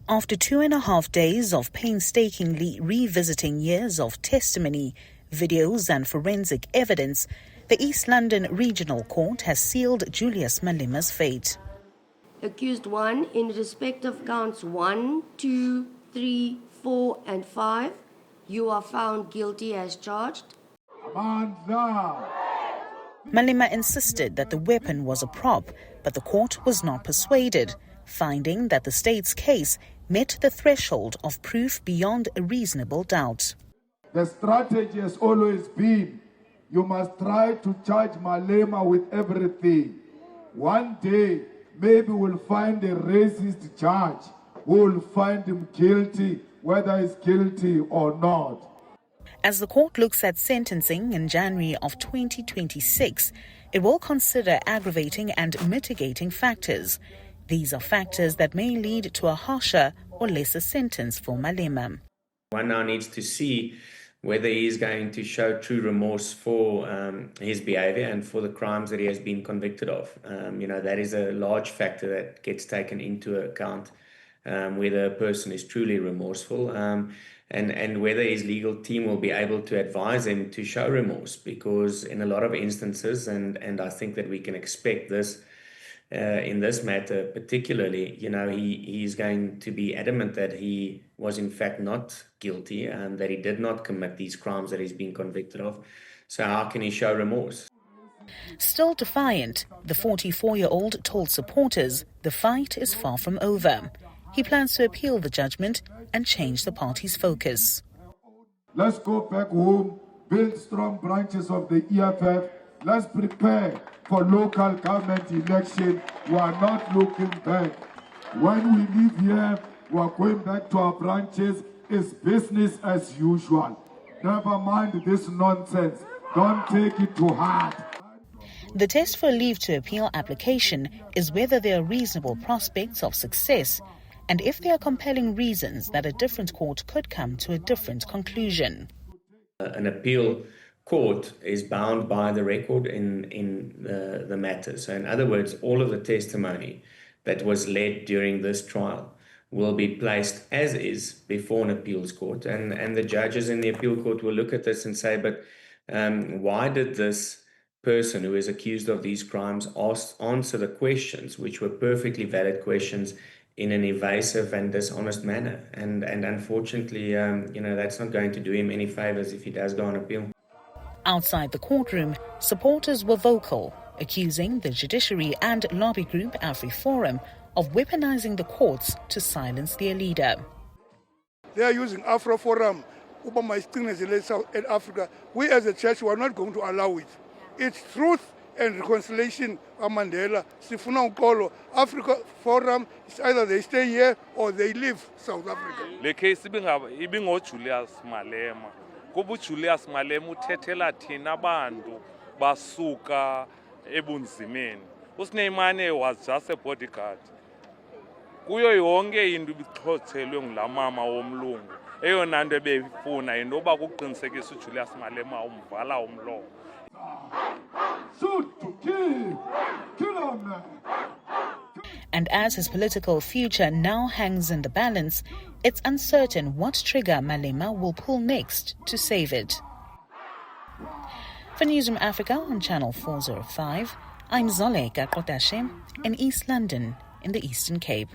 After 2.5 days of painstakingly revisiting years of testimony, videos and forensic evidence, the East London Regional Court has sealed Julius Malema's fate. Accused 1, in respect of counts 1, 2, 3, 4 and 5, you are found guilty as charged. Malema insisted that the weapon was a prop, but the court was not persuaded, finding that the state's case met the threshold of proof beyond a reasonable doubt. The strategy has always been, you must try to charge Malema with everything. One day, maybe we'll find a racist judge who will find him guilty, whether he's guilty or not. As the court looks at sentencing in January of 2026, it will consider aggravating and mitigating factors. These are factors that may lead to a harsher or lesser sentence for Malema. One now needs to see whether he is going to show true remorse for his behavior and for the crimes that he has been convicted of. That is a large factor that gets taken into account, whether a person is truly remorseful and whether his legal team will be able to advise him to show remorse, because in a lot of instances, and I think that we can expect this in this matter particularly, he's going to be adamant that he was in fact not guilty and that he did not commit these crimes that he's been convicted of. So how can he show remorse? Still defiant, the 44-year-old told supporters the fight is far from over. He plans to appeal the judgment and change the party's focus. Let's go back home, build strong branches of the EFF. Let's prepare for local government election. We are not looking back. When we leave here, we are going back to our branches. It's business as usual. Never mind this nonsense. Don't take it to heart. The test for a leave to appeal application is whether there are reasonable prospects of success and if there are compelling reasons that a different court could come to a different conclusion. An appeal court is bound by the record in the matter. So in other words, all of the testimony that was led during this trial will be placed as is before an appeals court, and the judges in the appeal court will look at this and say, but why did this person who is accused of these crimes answer the questions, which were perfectly valid questions, in an evasive and dishonest manner? And unfortunately, that's not going to do him any favors if he does go on appeal. Outside the courtroom, supporters were vocal, accusing the judiciary and lobby group AfriForum of weaponizing the courts to silence their leader. They are using AfriForum in Africa. We as a church are not going to allow it. It's truth and reconciliation. Mandela, Sifuna Ukolo, Africa Forum, it's either they stay here or they leave South Africa. Le case ibingo Julius Malema. Kubu Julius Malema uthethela thina bantu basuka ebunzimeni. Usineymane was just a bodyguard. Kuyo yonke into ibixhothelwe ngulamama womlungu. Eyona nto ebefuna intoba kuqinisekisa uJulius Malema umvala umlomo. And as his political future now hangs in the balance, it's uncertain what trigger Malema will pull next to save it. For Newzroom Afrika on Channel 405, I'm Zoleka Qodashe in East London in the Eastern Cape.